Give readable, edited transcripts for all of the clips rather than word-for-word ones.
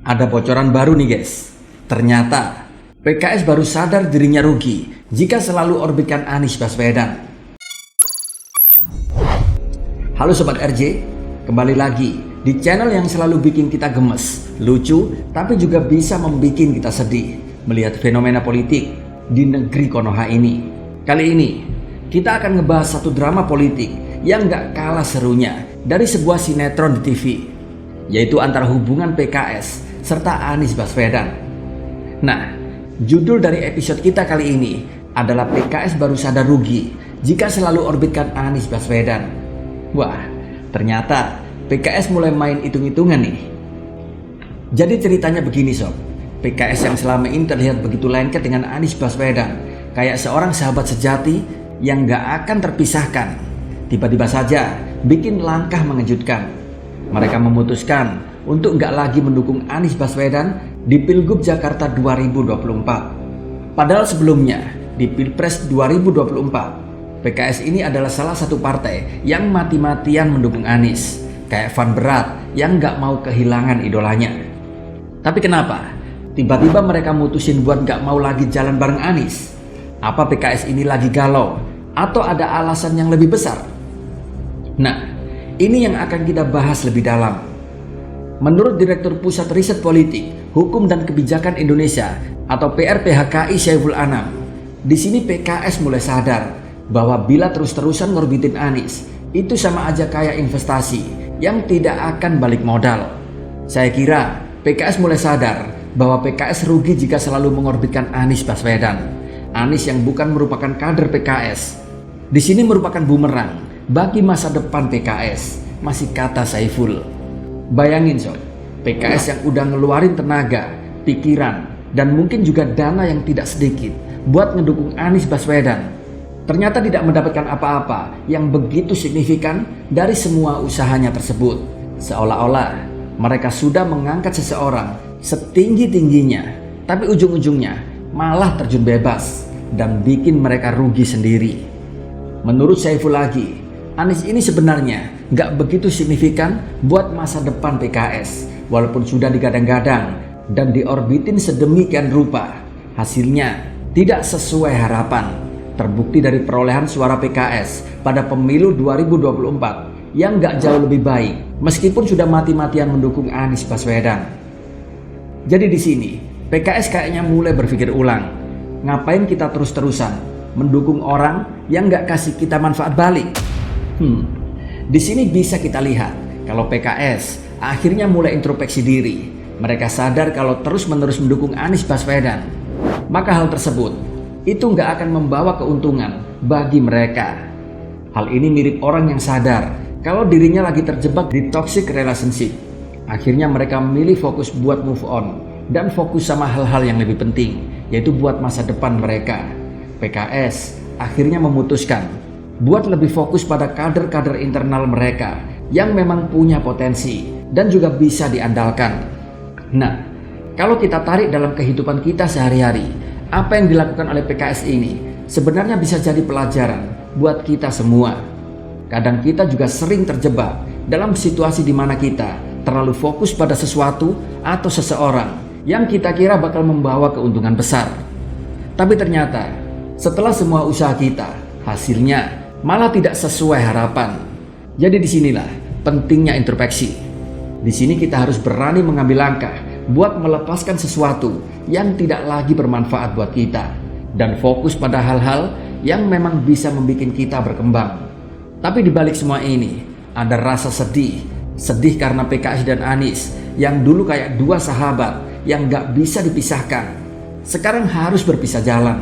Ada bocoran baru nih guys. Ternyata PKS baru sadar dirinya rugi jika selalu orbitkan Anies Baswedan. Halo Sobat RJ, kembali lagi di channel yang selalu bikin kita gemes, lucu, tapi juga bisa membuat kita sedih melihat fenomena politik di negeri Konoha ini. Kali ini kita akan ngebahas satu drama politik yang gak kalah serunya dari sebuah sinetron di TV, yaitu antara hubungan PKS serta Anies Baswedan. Nah, judul dari episode kita kali ini adalah PKS baru sadar rugi jika selalu orbitkan Anies Baswedan. Wah, ternyata PKS mulai main hitung-hitungan nih. Jadi ceritanya begini sob, PKS yang selama ini terlihat begitu lengket dengan Anies Baswedan, kayak seorang sahabat sejati yang gak akan terpisahkan, tiba-tiba saja bikin langkah mengejutkan. Mereka memutuskan untuk nggak lagi mendukung Anies Baswedan di Pilgub Jakarta 2024. Padahal sebelumnya di Pilpres 2024, PKS ini adalah salah satu partai yang mati-matian mendukung Anies, kayak Van Berat yang nggak mau kehilangan idolanya. Tapi kenapa tiba-tiba mereka mutusin buat nggak mau lagi jalan bareng Anies? Apa PKS ini lagi galau atau ada alasan yang lebih besar? Nah, ini yang akan kita bahas lebih dalam. Menurut Direktur Pusat Riset Politik, Hukum dan Kebijakan Indonesia atau PRPHKI Syaiful Anam, di sini PKS mulai sadar bahwa bila terus-terusan ngorbitin Anies, itu sama aja kayak investasi yang tidak akan balik modal. Saya kira PKS mulai sadar bahwa PKS rugi jika selalu mengorbitkan Anies Baswedan. Anies yang bukan merupakan kader PKS, di sini merupakan bumerang bagi masa depan PKS, masih kata Saiful. Bayangin sob, PKS yang udah ngeluarin tenaga, pikiran, dan mungkin juga dana yang tidak sedikit buat ngedukung Anies Baswedan, ternyata tidak mendapatkan apa-apa yang begitu signifikan dari semua usahanya tersebut. Seolah-olah mereka sudah mengangkat seseorang setinggi-tingginya, tapi ujung-ujungnya malah terjun bebas dan bikin mereka rugi sendiri. Menurut Saiful lagi, Anies ini sebenarnya gak begitu signifikan buat masa depan PKS, walaupun sudah digadang-gadang dan diorbitin sedemikian rupa. Hasilnya tidak sesuai harapan, terbukti dari perolehan suara PKS pada pemilu 2024 yang gak jauh lebih baik meskipun sudah mati-matian mendukung Anies Baswedan. Jadi di sini PKS kayaknya mulai berpikir ulang, ngapain kita terus-terusan mendukung orang yang gak kasih kita manfaat balik? Di sini bisa kita lihat kalau PKS akhirnya mulai introspeksi diri. Mereka sadar kalau terus-menerus mendukung Anies Baswedan, maka hal tersebut itu nggak akan membawa keuntungan bagi mereka. Hal ini mirip orang yang sadar kalau dirinya lagi terjebak di toxic relationship. Akhirnya mereka memilih fokus buat move on dan fokus sama hal-hal yang lebih penting, yaitu buat masa depan mereka. PKS akhirnya memutuskan buat lebih fokus pada kader-kader internal mereka yang memang punya potensi dan juga bisa diandalkan. Nah, kalau kita tarik dalam kehidupan kita sehari-hari, apa yang dilakukan oleh PKS ini sebenarnya bisa jadi pelajaran buat kita semua. Kadang kita juga sering terjebak dalam situasi di mana kita terlalu fokus pada sesuatu atau seseorang yang kita kira bakal membawa keuntungan besar. Tapi ternyata setelah semua usaha kita, hasilnya malah tidak sesuai harapan. Jadi disinilah pentingnya introspeksi. Di sini kita harus berani mengambil langkah buat melepaskan sesuatu yang tidak lagi bermanfaat buat kita dan fokus pada hal-hal yang memang bisa membuat kita berkembang. Tapi di balik semua ini ada rasa sedih karena PKS dan Anies yang dulu kayak dua sahabat yang gak bisa dipisahkan, sekarang harus berpisah jalan.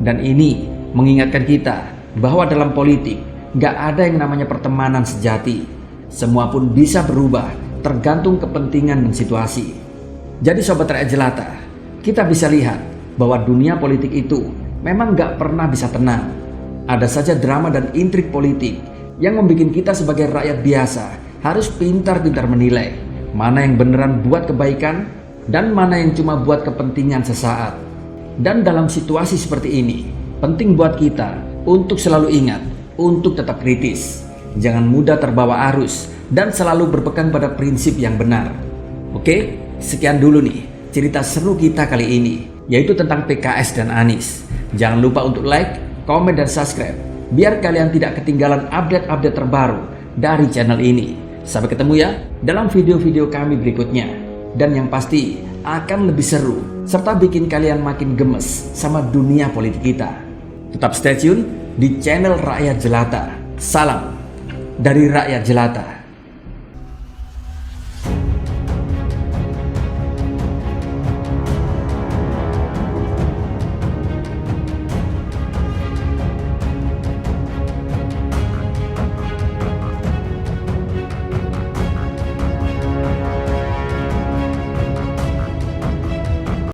Dan ini mengingatkan kita bahwa dalam politik gak ada yang namanya pertemanan sejati. Semua pun bisa berubah tergantung kepentingan dan situasi. Jadi Sobat Rakyat Jelata, kita bisa lihat bahwa dunia politik itu memang gak pernah bisa tenang. Ada saja drama dan intrik politik yang membuat kita sebagai rakyat biasa harus pintar-pintar menilai mana yang beneran buat kebaikan dan mana yang cuma buat kepentingan sesaat. Dan dalam situasi seperti ini, penting buat kita untuk selalu ingat, untuk tetap kritis. Jangan mudah terbawa arus dan selalu berpegang pada prinsip yang benar. Oke, sekian dulu nih cerita seru kita kali ini, yaitu tentang PKS dan Anies. Jangan lupa untuk like, komen, dan subscribe, biar kalian tidak ketinggalan update-update terbaru dari channel ini. Sampai ketemu ya dalam video-video kami berikutnya. Dan yang pasti akan lebih seru, serta bikin kalian makin gemes sama dunia politik kita. Tetap stay tune di channel Rakyat Jelata. Salam dari Rakyat Jelata.